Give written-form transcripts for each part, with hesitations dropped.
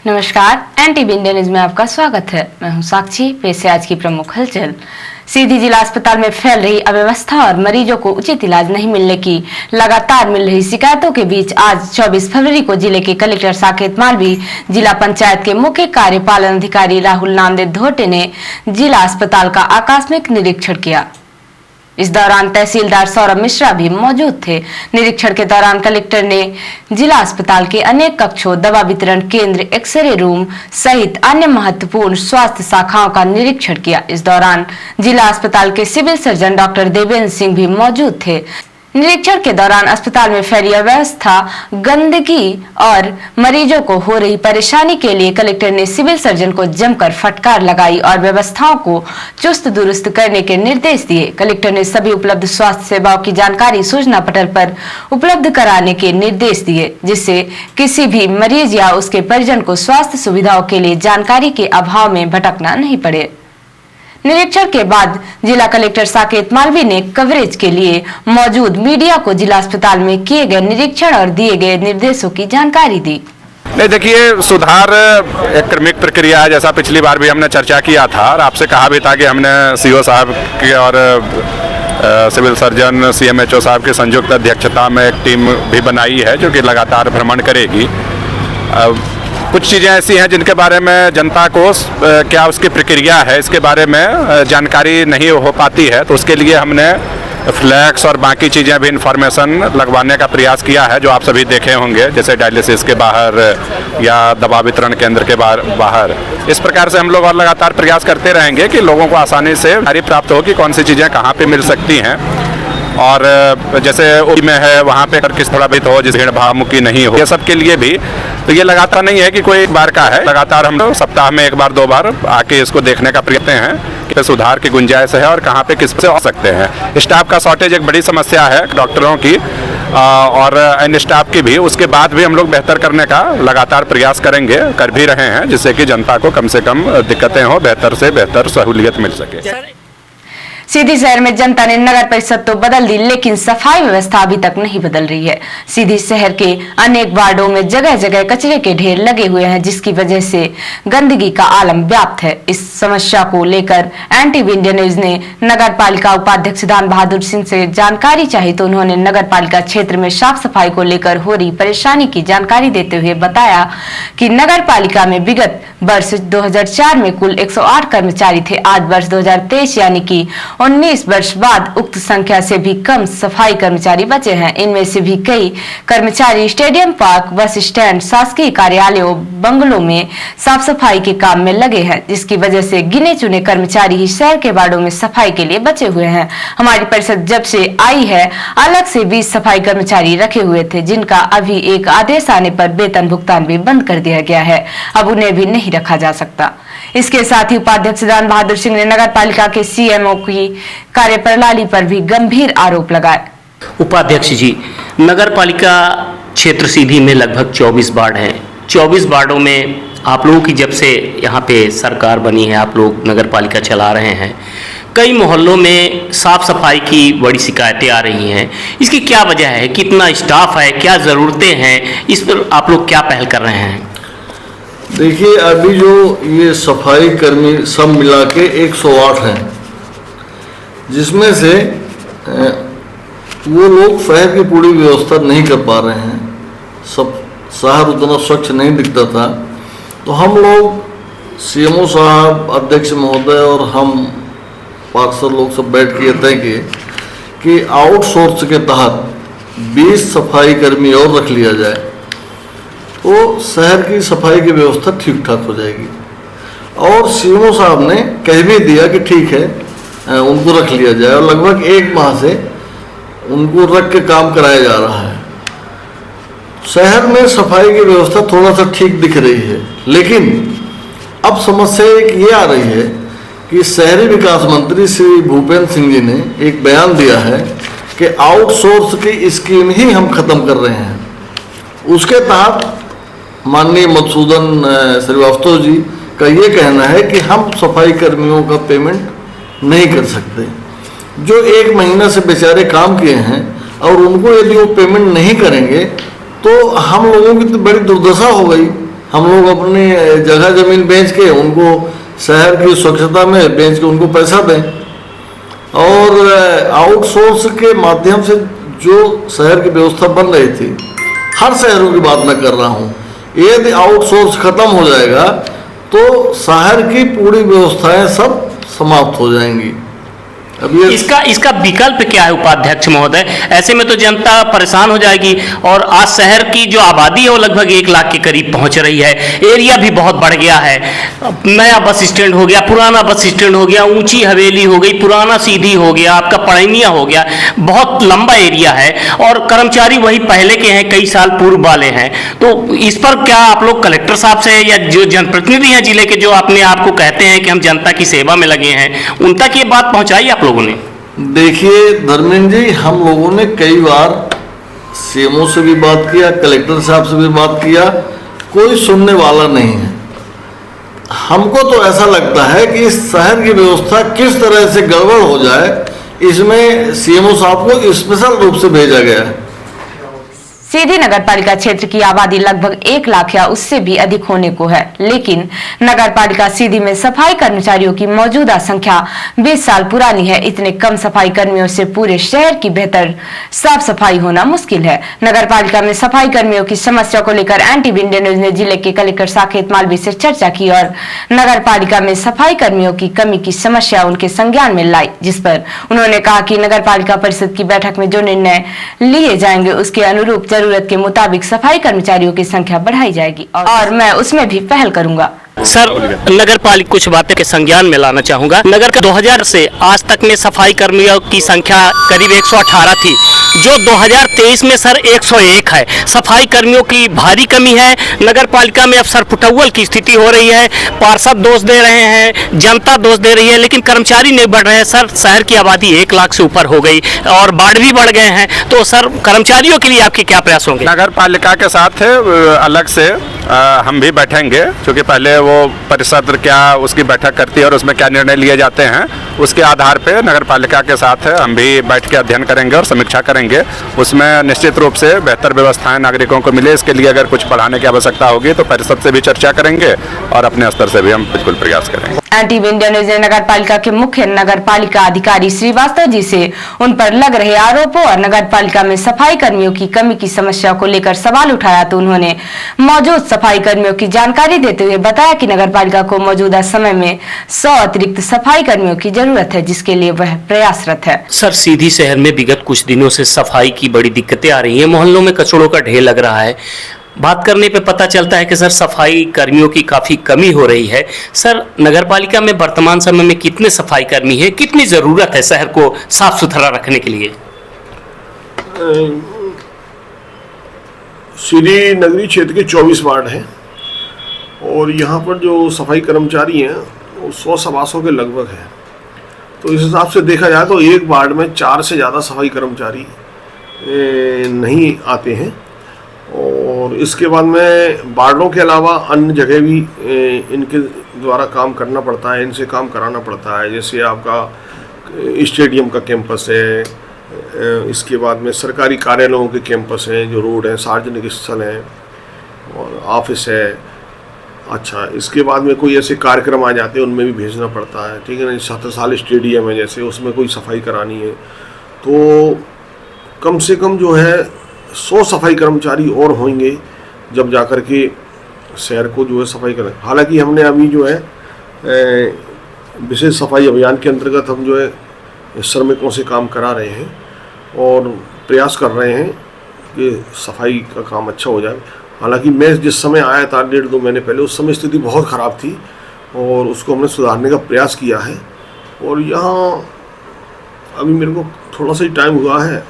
नमस्कार, NTV India news में आपका स्वागत है। मैं हूं साक्षी। पेश है आज की प्रमुख हलचल। सीधी जिला अस्पताल में फैल रही अव्यवस्था और मरीजों को उचित इलाज नहीं मिलने की लगातार मिल रही शिकायतों के बीच आज 24 फरवरी को जिले के कलेक्टर साकेत मालवी, जिला पंचायत के मुख्य कार्यपालन अधिकारी राहुल नामदेव धोटे ने जिला अस्पताल का आकस्मिक निरीक्षण किया। इस दौरान तहसीलदार सौरभ मिश्रा भी मौजूद थे। निरीक्षण के दौरान कलेक्टर ने जिला अस्पताल के अनेक कक्षों, दवा वितरण केंद्र, एक्सरे रूम सहित अन्य महत्वपूर्ण स्वास्थ्य शाखाओं का निरीक्षण किया। इस दौरान जिला अस्पताल के civil surgeon doctor Devendra Singh भी मौजूद थे। निरीक्षण के दौरान अस्पताल में फैली अव्यवस्था, गंदगी और मरीजों को हो रही परेशानी के लिए कलेक्टर ने सिविल सर्जन को जमकर फटकार लगाई और व्यवस्थाओं को चुस्त दुरुस्त करने के निर्देश दिए। कलेक्टर ने सभी उपलब्ध स्वास्थ्य सेवाओं की जानकारी सूचना पटल पर उपलब्ध कराने के निर्देश दिए, जिससे किसी भी मरीज या उसके परिजन को स्वास्थ्य सुविधाओं के लिए जानकारी के अभाव में भटकना नहीं पड़े। निरीक्षण के बाद जिला कलेक्टर साकेत मालवी ने कवरेज के लिए मौजूद मीडिया को जिला अस्पताल में किए गए निरीक्षण और दिए गए निर्देशों की जानकारी दी। नहीं, देखिए, सुधार एक क्रमिक प्रक्रिया है, जैसा पिछली बार भी हमने चर्चा किया था और आपसे कहा भी था कि हमने सीओ साहब की और सिविल सर्जन सीएमएचओ साहब की संयुक्त अध्यक्षता में एक टीम भी बनाई है जो कि लगातार भ्रमण करेगी। कुछ चीज़ें ऐसी हैं जिनके बारे में जनता को क्या उसकी प्रक्रिया है इसके बारे में जानकारी नहीं हो पाती है, तो उसके लिए हमने फ्लैक्स और बाकी चीज़ें भी इंफॉर्मेशन लगवाने का प्रयास किया है, जो आप सभी देखे होंगे, जैसे डायलिसिस के बाहर या दवा वितरण केंद्र के बाहर। इस प्रकार से हम लोग और लगातार प्रयास करते रहेंगे कि लोगों को आसानी से जानकारी प्राप्त हो कि कौन सी चीज़ें कहाँ पे मिल सकती हैं, और जैसे ओपी में है वहाँ पे किस थोड़ा भी हो, जिस भीड़ भावमुखी नहीं हो, ये सब के लिए भी। तो ये लगातार नहीं है कि कोई एक बार का है, लगातार हम लोग सप्ताह में एक बार दो बार आके इसको देखने का प्रयत्न है कि सुधार की गुंजाइश है और कहाँ पे किस से हो सकते हैं। स्टाफ का शॉर्टेज एक बड़ी समस्या है, डॉक्टरों की और अन्य स्टाफ की भी। उसके बाद भी हम लोग बेहतर करने का लगातार प्रयास करेंगे, कर भी रहे हैं, जिससे कि जनता को कम से कम दिक्कतें हो, बेहतर से बेहतर सहूलियत मिल सके। सीधी शहर में जनता ने नगर परिषद तो बदल दी, लेकिन सफाई व्यवस्था अभी तक नहीं बदल रही है। सीधी शहर के अनेक वार्डों में जगह जगह कचरे के ढेर लगे हुए हैं, जिसकी वजह से गंदगी का आलम व्याप्त है। इस समस्या को लेकर एनटीवी इंडिया न्यूज ने नगर पालिका उपाध्यक्ष दान बहादुर सिंह से जानकारी चाही, तो उन्होंने नगर पालिका क्षेत्र में साफ सफाई को लेकर हो रही परेशानी की जानकारी देते हुए बताया कि नगर पालिका में विगत वर्ष 2004 में कुल 108 कर्मचारी थे। आज वर्ष 2023 यानी कि 19 वर्ष बाद उक्त संख्या से भी कम सफाई कर्मचारी बचे हैं। इनमें से भी कई कर्मचारी स्टेडियम, पार्क, बस स्टैंड, शासकीय कार्यालयों, बंगलों में साफ सफाई के काम में लगे हैं, जिसकी वजह से गिने चुने कर्मचारी ही शहर के वार्डों में सफाई के लिए बचे हुए हैं। हमारी परिषद जब से आई है, अलग से 20 सफाई कर्मचारी रखे हुए थे, जिनका अभी एक आदेश आने पर वेतन भुगतान भी बंद कर दिया गया है। अब उन्हें भी नहीं रखा जा सकता। इसके साथ ही उपाध्यक्ष दान बहादुर सिंह ने नगर पालिका के सीएमओ की कार्यप्रणाली पर भी गंभीर आरोप लगाए। उपाध्यक्ष जी, नगर पालिका क्षेत्र सीधी में लगभग 24 वार्ड हैं। 24 वार्डों में आप लोगों की जब से यहाँ पे सरकार बनी है, आप लोग नगर पालिका चला रहे हैं, कई मोहल्लों में साफ सफाई की बड़ी शिकायतें आ रही हैं। इसकी क्या वजह है? कितना स्टाफ है? क्या ज़रूरतें हैं? इस पर आप लोग क्या पहल कर रहे हैं? देखिए, अभी जो ये सफाई कर्मी सब मिला के 108 हैं, जिसमें से वो लोग शहर की पूरी व्यवस्था नहीं कर पा रहे हैं। सब शहर उतना स्वच्छ नहीं दिखता था, तो हम लोग सीएमओ साहब, अध्यक्ष महोदय और हम पार्षद लोग सब बैठ के तय किए कि आउटसोर्स के तहत 20 सफाई कर्मी और रख लिया जाए, तो शहर की सफाई की व्यवस्था ठीक ठाक हो जाएगी। और सीएमओ साहब ने कह भी दिया कि ठीक है, उनको रख लिया जाए, और लगभग 1 माह से उनको रख के काम कराया जा रहा है। शहर में सफाई की व्यवस्था थोड़ा सा ठीक दिख रही है, लेकिन अब समस्या एक ये आ रही है कि शहरी विकास मंत्री श्री भूपेंद्र सिंह जी ने एक बयान दिया है कि आउटसोर्स की स्कीम ही हम खत्म कर रहे हैं। उसके तहत माननीय मधुसूदन श्रीवास्तव जी का ये कहना है कि हम सफाई कर्मियों का पेमेंट नहीं कर सकते, जो 1 महीना से बेचारे काम किए हैं, और उनको यदि वो पेमेंट नहीं करेंगे तो हम लोगों की तो बड़ी दुर्दशा हो गई। हम लोग अपनी जगह जमीन बेच के उनको शहर की स्वच्छता में बेच के उनको पैसा दें, और आउटसोर्स के माध्यम से जो शहर की व्यवस्था बन रही थी, हर शहरों की बात मैं कर रहा हूँ, यदि आउटसोर्स खत्म हो जाएगा तो शहर की पूरी व्यवस्थाएं सब समाप्त हो जाएंगी। अब ये इसका विकल्प क्या है उपाध्यक्ष महोदय? ऐसे में तो जनता परेशान हो जाएगी, और आज शहर की जो आबादी है वो लगभग 1 लाख के करीब पहुंच रही है, एरिया भी बहुत बढ़ गया है, नया बस स्टैंड हो गया, पुराना बस स्टैंड हो गया, ऊंची हवेली हो गई, पुराना सीधी हो गया, आपका पड़ैनिया हो गया, बहुत लंबा एरिया है, और कर्मचारी वही पहले के हैं, कई साल पूर्व वाले हैं। तो इस पर क्या आप लोग कलेक्टर साहब से या जो जनप्रतिनिधि हैं जिले के, जो अपने आप को कहते हैं कि हम जनता की सेवा में लगे हैं, उन तक ये बात पहुंचाई आप लोगों ने? देखिए धर्मेंद्र जी, हम लोगों ने कई बार सीएमओ से भी बात किया, कलेक्टर साहब से भी बात किया, कोई सुनने वाला नहीं है। हमको तो ऐसा लगता है कि इस शहर की व्यवस्था किस तरह से गड़बड़ हो जाए, इसमें सीएमओ साहब को स्पेशल रूप से भेजा गया है। सीधी नगर पालिका क्षेत्र की आबादी लगभग 1 लाख या उससे भी अधिक होने को है, लेकिन नगर पालिका सीधी में सफाई कर्मचारियों की मौजूदा संख्या 20 साल पुरानी है। इतने कम सफाई कर्मियों से पूरे शहर की बेहतर साफ सफाई होना मुश्किल है। नगर पालिका में सफाई कर्मियों की समस्या को लेकर एनटीवी इंडिया न्यूज ने जिले के कलेक्टर साकेत मालवी से चर्चा की और नगर पालिका में सफाई कर्मियों की कमी की समस्या उनके संज्ञान में लाई, जिस पर उन्होंने कहा कि नगर पालिका परिषद की बैठक में जो निर्णय लिए जाएंगे उसके अनुरूप जरूरत के मुताबिक सफाई कर्मचारियों की संख्या बढ़ाई जाएगी और मैं उसमें भी पहल करूंगा। सर, नगर पालिका कुछ बातें के संज्ञान में लाना चाहूंगा। नगर का 2000 से आज तक में सफाई कर्मियों की संख्या करीब 118 थी, जो 2023 में सर 101 है। सफाई कर्मियों की भारी कमी है। नगर पालिका में अब सर फुटअव्वल की स्थिति हो रही है। पार्षद दोष दे रहे हैं, जनता दोष दे रही है, लेकिन कर्मचारी नहीं बढ़ रहे हैं। सर, शहर की आबादी 1 लाख से ऊपर हो गई और बाढ़ भी बढ़ गए हैं, तो सर कर्मचारियों के लिए आपके क्या प्रयास होंगे? नगर पालिका के साथ अलग से हम भी बैठेंगे, क्योंकि पहले वो परिषद क्या उसकी बैठक करती है और उसमें क्या निर्णय लिए जाते हैं, उसके आधार पे नगर पालिका के साथ हम भी बैठ के अध्ययन करेंगे और समीक्षा करेंगे। उसमें निश्चित रूप से बेहतर व्यवस्थाएं नागरिकों को मिले, इसके लिए अगर कुछ बढ़ाने की आवश्यकता होगी तो परिषद से भी चर्चा करेंगे और अपने स्तर से भी हम बिल्कुल प्रयास करेंगे। एनटीवी इंडिया न्यूज ने नगर पालिका के मुख्य नगर पालिका अधिकारी श्रीवास्तव जी से उन पर लग रहे आरोपों और नगर पालिका में सफाई कर्मियों की कमी की समस्या को लेकर सवाल उठाया, तो उन्होंने मौजूद सफाई कर्मियों की जानकारी देते हुए बताया कि नगर पालिका को मौजूदा समय में 100 अतिरिक्त सफाई कर्मियों की जरूरत है, जिसके लिए वह प्रयासरत है। सर, सीधी शहर में विगत कुछ दिनों से सफाई की बड़ी दिक्कतें आ रही हैं। मोहल्लों में कचड़ों का ढेर लग रहा है। बात करने पे पता चलता है कि सर सफाई कर्मियों की काफ़ी कमी हो रही है। सर, नगर पालिका में वर्तमान समय में कितने सफाई कर्मी हैं, कितनी ज़रूरत है शहर को साफ सुथरा रखने के लिए? सीधी नगरी क्षेत्र के 24 वार्ड हैं और यहाँ पर जो सफाई कर्मचारी हैं वो 100 सवा 100 के लगभग हैं। तो इस हिसाब से देखा जाए तो एक वार्ड में 4 से ज़्यादा सफाई कर्मचारी नहीं आते हैं। और इसके बाद में वार्डों के अलावा अन्य जगह भी इनके द्वारा काम करना पड़ता है, इनसे काम कराना पड़ता है। जैसे आपका स्टेडियम का कैंपस है, इसके बाद में सरकारी कार्यालयों के कैंपस हैं, जो रोड हैं, सार्वजनिक स्थल हैं और ऑफिस है। अच्छा, इसके बाद में कोई ऐसे कार्यक्रम आ जाते हैं, उनमें भी भेजना पड़ता है, ठीक है ना। 7 साल स्टेडियम है जैसे, उसमें कोई सफाई करानी है तो कम से कम जो है 100 सफाई कर्मचारी और होंगे, जब जाकर के शहर को जो है सफाई करें। हालांकि हमने अभी जो है विशेष सफाई अभियान के अंतर्गत हम जो है श्रमिकों से काम करा रहे हैं और प्रयास कर रहे हैं कि सफाई का काम अच्छा हो जाए। हालांकि मैं जिस समय आया था 1.5-2 महीने पहले, उस समय स्थिति बहुत ख़राब थी और उसको हमने सुधारने का प्रयास किया है। और यहाँ अभी मेरे को थोड़ा सा ही टाइम हुआ है,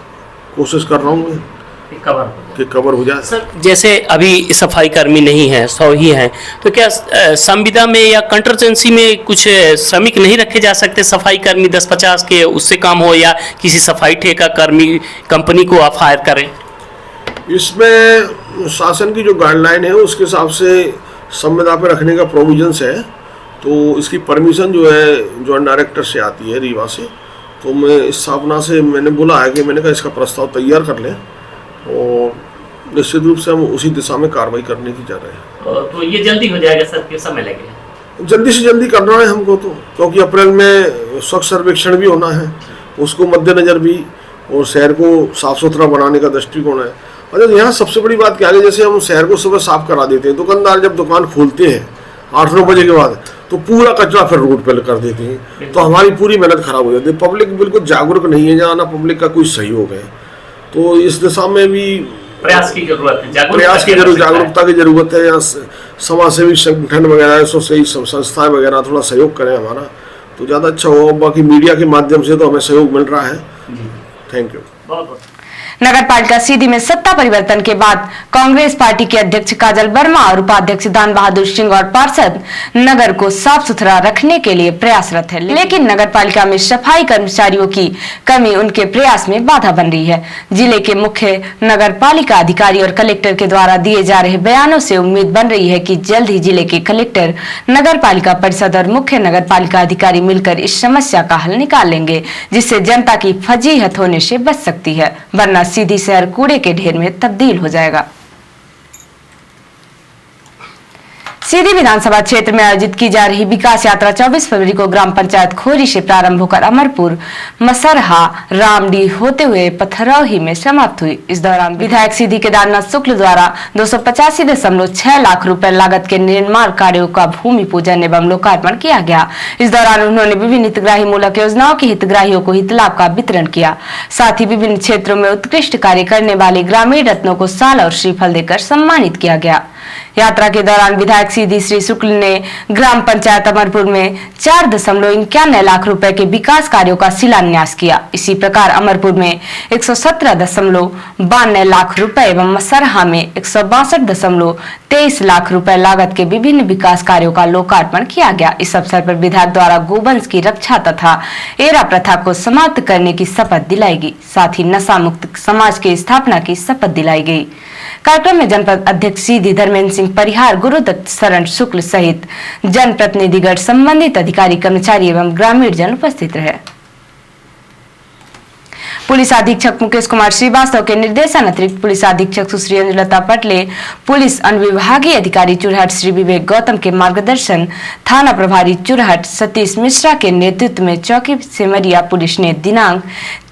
कोशिश कर रहा हूँ कि कवर हो जाए। सर, जैसे अभी सफाई कर्मी नहीं है, 100 ही हैं, तो क्या संविदा में या कंट्रोजेंसी में कुछ श्रमिक नहीं रखे जा सकते? सफाई कर्मी 10-50 के उससे काम हो, या किसी सफाई ठेका कर्मी कंपनी को आप हायर करें? इसमें शासन की जो गाइडलाइन है उसके हिसाब से संविदा पे रखने का प्रोविजंस है। तो इसकी परमिशन जो है जॉइंट डायरेक्टर से आती है, रीवा से। तो मैं इस स्थापना से मैंने बोला है कि मैंने कहा इसका प्रस्ताव तैयार कर लें और निश्चित रूप से हम उसी दिशा में कार्रवाई करने की जा रहे हैं। तो ये जल्दी हो जाएगा सर, कितना समय लगेगा? जल्दी से जल्दी करना है हमको, तो क्योंकि अप्रैल में स्वच्छ सर्वेक्षण भी होना है, उसको मद्देनजर भी, और शहर को साफ सुथरा बनाने का दृष्टिकोण है। और यहाँ सबसे बड़ी बात क्या है, जैसे हम शहर को सुबह साफ करा देते हैं, दुकानदार जब दुकान खोलते हैं 8-9 बजे के बाद तो पूरा कचरा फिर रोड पर कर देते हैं, तो हमारी पूरी मेहनत खराब हो जाती है। पब्लिक बिल्कुल जागरूक नहीं है, जहाँ ना पब्लिक का कोई सहयोग है, तो इस दिशा में भी प्रयास की जरूरत है, जागरूकता की जरूरत है। या समाज सेवी संगठन वगैरह, स्वयंसेवी संस्थाएं वगैरह थोड़ा सहयोग करें हमारा, तो ज़्यादा अच्छा होगा। बाकी मीडिया के माध्यम से तो हमें सहयोग मिल रहा है। Thank you. बहुत बहुत नगर पालिका सीधी में सत्ता परिवर्तन के बाद कांग्रेस पार्टी के अध्यक्ष काजल वर्मा और उपाध्यक्ष दान बहादुर सिंह और पार्षद नगर को साफ सुथरा रखने के लिए प्रयासरत है, लेकिन नगर पालिका में सफाई कर्मचारियों की कमी उनके प्रयास में बाधा बन रही है। जिले के मुख्य नगर पालिका अधिकारी और कलेक्टर के द्वारा दिए जा रहे बयानों से उम्मीद बन रही है कि जल्द ही जिले के कलेक्टर, नगर पालिका परिषद और मुख्य नगर पालिका अधिकारी मिलकर इस समस्या का हल निकाल लेंगे, जिससे जनता की फजीहत होने से बच सकती है, वरना सीधी शहर कूड़े के ढेर में तब्दील हो जाएगा। सीधी विधानसभा क्षेत्र में आयोजित की जा रही विकास यात्रा 24 फरवरी को ग्राम पंचायत खोरी से प्रारंभ होकर अमरपुर, मसरहा, रामडी होते हुए पथरौही में समाप्त हुई। इस दौरान विधायक सीधी केदारनाथ शुक्ल द्वारा 285.6 लाख रुपए लागत के निर्माण कार्यों का भूमि पूजन एवं लोकार्पण किया गया। इस दौरान उन्होंने विभिन्न हितग्राही मूलक योजनाओं के हितग्राहियों को हित लाभ का वितरण किया। साथ ही विभिन्न क्षेत्रों में उत्कृष्ट कार्य करने वाले ग्रामीण रत्नों को साल और श्रीफल देकर सम्मानित किया गया। यात्रा के दौरान विधायक सीधी श्री शुक्ल ने ग्राम पंचायत अमरपुर में 4.91 लाख रुपए के विकास कार्यों का शिलान्यास किया। इसी प्रकार अमरपुर में 117.92 लाख रुपए एवं मसरहा में 162.23 लाख रुपए लागत के विभिन्न विकास कार्यों का लोकार्पण किया गया। इस अवसर पर विधायक द्वारा गोवंश की रक्षा तथा एरा प्रथा को समाप्त करने की शपथ दिलाई गई। साथ ही नशा मुक्त समाज की स्थापना की शपथ दिलाई गई। कार्यक्रम में जनपद अध्यक्ष सीधी धर्मेंद्र सिंह परिहार, गुरुदत्त शरण शुक्ल सहित जनप्रतिनिधिगण, संबंधित अधिकारी, कर्मचारी एवं ग्रामीण जन उपस्थित रहे। पुलिस अधीक्षक मुकेश कुमार श्रीवास्तव के निर्देशन अतिरिक्त पुलिस अधीक्षक सुश्री अंजुलता पटले, पुलिस अनुविभागीय अधिकारी चुरहट श्री विवेक गौतम के मार्गदर्शन, थाना प्रभारी चुरहट सतीश मिश्रा के नेतृत्व में चौकी सिमरिया पुलिस ने दिनांक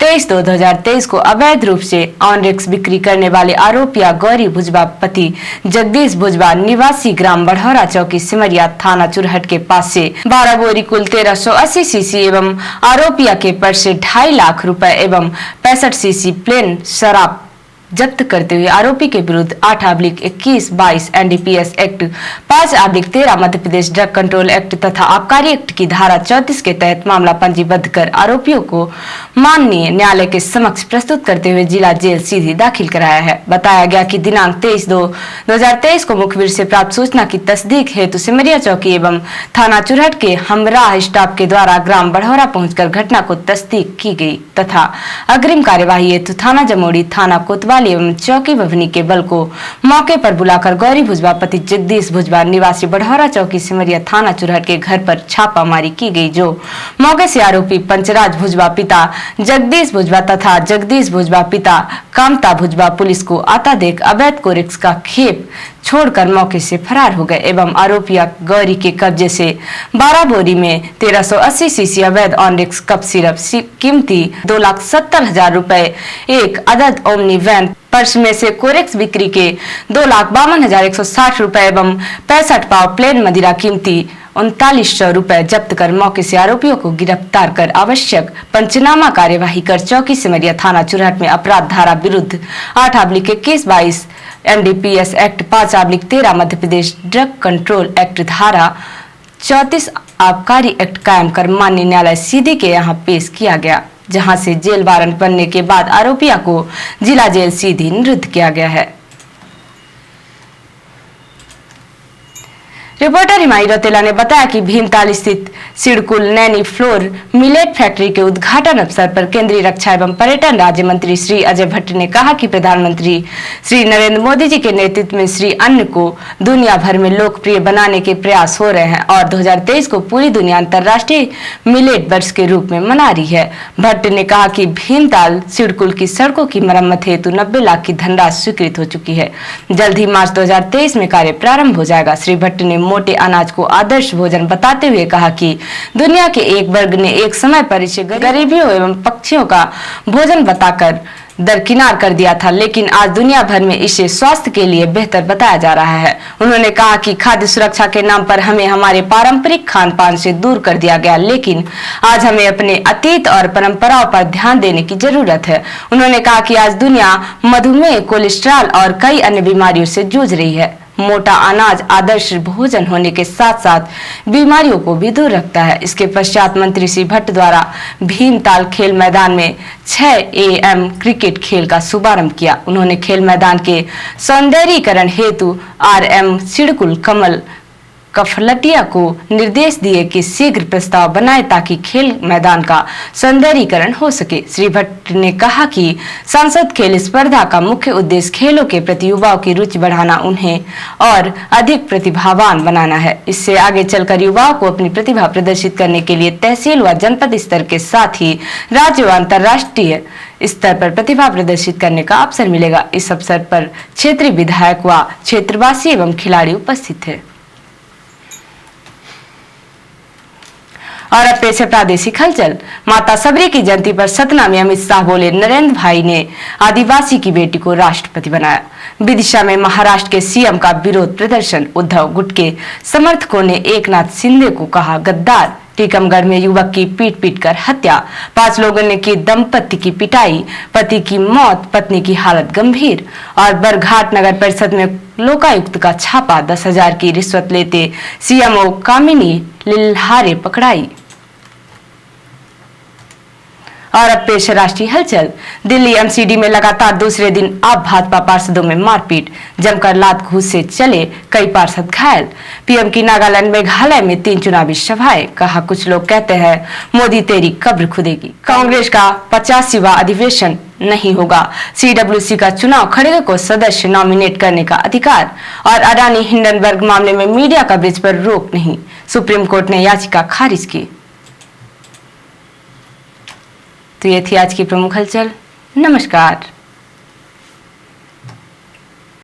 23/2/2023 को अवैध रूप से ऑनरिक्स बिक्री करने वाले आरोपिया गौरी भुजबा पति जगदीश भुजबा निवासी ग्राम बढ़ौरा चौकी सिमरिया थाना चुरहट के पास से 12 बोरी कुल 1380 सीसी एवं आरोपिया के पर्स से 2.5 लाख रुपए एवं 65 सीसी प्लेन शराब जब्त करते हुए आरोपी के विरुद्ध 8/21-22 NDPS act, 5/13 Madhya Pradesh drug control act तथा आबकारी एक्ट की धारा 34 के तहत मामला पंजीबद्ध कर आरोपियों को माननीय न्यायालय के समक्ष प्रस्तुत करते हुए जिला जेल सीधी दाखिल कराया है। बताया गया कि दिनांक 23/2/2023 को मुखबिर से प्राप्त सूचना की तस्दीक हेतु सिमरिया चौकी एवं थाना चुरहट के हमराह स्टाफ के द्वारा ग्राम बढ़ौरा पहुंचकर घटना को तस्दीक की गई तथा अग्रिम कार्यवाही हेतु थाना जमोड़ी, थाना कोतवाली एवं चौकी भवनी के बल को मौके पर बुलाकर गौरी भुजबा पति जगदीश भुजबा निवासी बढ़ौरा चौकी सिमरिया थाना चुरहट के घर पर छापामारी की गई, जो मौके से आरोपी पंचराज भुजबा पिता जगदीश भुजबा तथा जगदीश भुजबा पिता कामता भुजबा पुलिस को आता देख अवैध कोरिक्स का खेप छोड़कर मौके से फरार हो गए एवं आरोपिया गौरी के कब्जे से 12 बोरी में 1380 सीसी अवैध ऑनरिक्स कप सिरप कीमती 2,70,000 रुपए, एक अदद ओमनी वैन, पर्स में से कोरेक्स बिक्री के 2,52,160 रुपए एवं 65 पाव प्लेन मदिरा कीमती 3900 रुपए जब्त कर मौके से आरोपियों को गिरफ्तार कर आवश्यक पंचनामा कार्यवाही कर चौकी सिमरिया थाना चुरहट में अपराध धारा विरुद्ध 8/21-22 NDPS act, 5/13 Madhya Pradesh drug control act, धारा 34 आबकारी एक्ट कायम कर माननीय न्यायालय सीधी के यहाँ पेश किया गया, जहां से जेल वारंट बनने के बाद आरोपिया को जिला जेल सीधी निरुद्ध किया गया है। रिपोर्टर हिमाई रौतेला ने बताया कि भीमताल स्थित SIDCUL Naini floor millet factory के उद्घाटन अवसर पर केंद्रीय रक्षा एवं पर्यटन राज्य मंत्री श्री अजय भट्ट ने कहा कि प्रधानमंत्री श्री नरेंद्र मोदी जी के नेतृत्व में श्री अन्न को दुनिया भर में लोकप्रिय बनाने के प्रयास हो रहे हैं और 2023 को पूरी दुनिया अंतर्राष्ट्रीय मिलेट वर्ष के रूप में मना रही है। भट्ट ने कहा कि भीमताल सिडकुल की सड़कों की मरम्मत हेतु 90 लाख की धनराशि स्वीकृत हो चुकी है। जल्द ही मार्च 2023 में कार्य प्रारंभ हो जाएगा। श्री भट्ट ने मोटे अनाज को आदर्श भोजन बताते हुए कहा कि दुनिया के एक वर्ग ने एक समय पर इसे गरीबियों एवं पक्षियों का भोजन बताकर दरकिनार कर दिया था, लेकिन आज दुनिया भर में इसे स्वास्थ्य के लिए बेहतर बताया जा रहा है। उन्होंने कहा कि खाद्य सुरक्षा के नाम पर हमें हमारे पारंपरिक खान पान से दूर कर दिया गया, लेकिन आज हमें अपने अतीत और परंपराओं पर ध्यान देने की जरूरत है। उन्होंने कहा कि आज दुनिया मधुमेह, कोलेस्ट्रॉल और कई अन्य बीमारियों से जूझ रही है। मोटा अनाज आदर्श भोजन होने के साथ साथ बीमारियों को भी दूर रखता है। इसके पश्चात मंत्री श्री भट्ट द्वारा भीमताल खेल मैदान में 6 AM क्रिकेट खेल का शुभारंभ किया। उन्होंने खेल मैदान के सौंदर्यीकरण हेतु RM सिडकुल कमल कफलटिया को निर्देश दिए कि शीघ्र प्रस्ताव बनाए ताकि खेल मैदान का सौंदर्यीकरण हो सके। श्री भट्ट ने कहा कि संसद खेल स्पर्धा का मुख्य उद्देश्य खेलों के प्रति युवाओं की रुचि बढ़ाना, उन्हें और अधिक प्रतिभावान बनाना है। इससे आगे चलकर युवाओं को अपनी प्रतिभा प्रदर्शित करने के लिए तहसील व जनपद स्तर के साथ ही राज्य व अंतर्राष्ट्रीय स्तर पर प्रतिभा प्रदर्शित करने का अवसर मिलेगा। इस अवसर पर क्षेत्रीय विधायक व क्षेत्रवासी एवं खिलाड़ी उपस्थित थे। और अब पेश है प्रादेशिक हलचल। माता सबरी की जयंती पर सतना में अमित शाह बोले, नरेंद्र भाई ने आदिवासी की बेटी को राष्ट्रपति बनाया। विदिशा में महाराष्ट्र के सीएम का विरोध प्रदर्शन। उद्धव गुट के समर्थकों ने एकनाथ शिंदे को कहा गद्दार। टीकमगढ़ में युवक की पीट पीट कर हत्या। 5 लोगों ने की दंपति की पिटाई। पति की मौत, पत्नी की हालत गंभीर। और बरघाट नगर परिषद में लोकायुक्त का छापा। 10,000 की रिश्वत लेते सीएमओ कामिनी लिल्हारे पकड़ाई। और अब पेश है राष्ट्रीय हलचल। दिल्ली एमसीडी में लगातार दूसरे दिन आप भाजपा पार्षदों में मारपीट। जमकर लात घूस से चले कई पार्षद घायल। पीएम की नागालैंड मेघालय में 3 चुनावी सभाएं। कहा कुछ लोग कहते हैं मोदी तेरी कब्र खुदेगी। कांग्रेस का 85वां अधिवेशन नहीं होगा। CWC का चुनाव खड़गे को सदस्य नॉमिनेट करने का अधिकार। और अडानी हिंडनबर्ग मामले में मीडिया कवरेज पर रोक नहीं। सुप्रीम कोर्ट ने याचिका खारिज की। तो ये थी आज की प्रमुख हलचल। नमस्कार।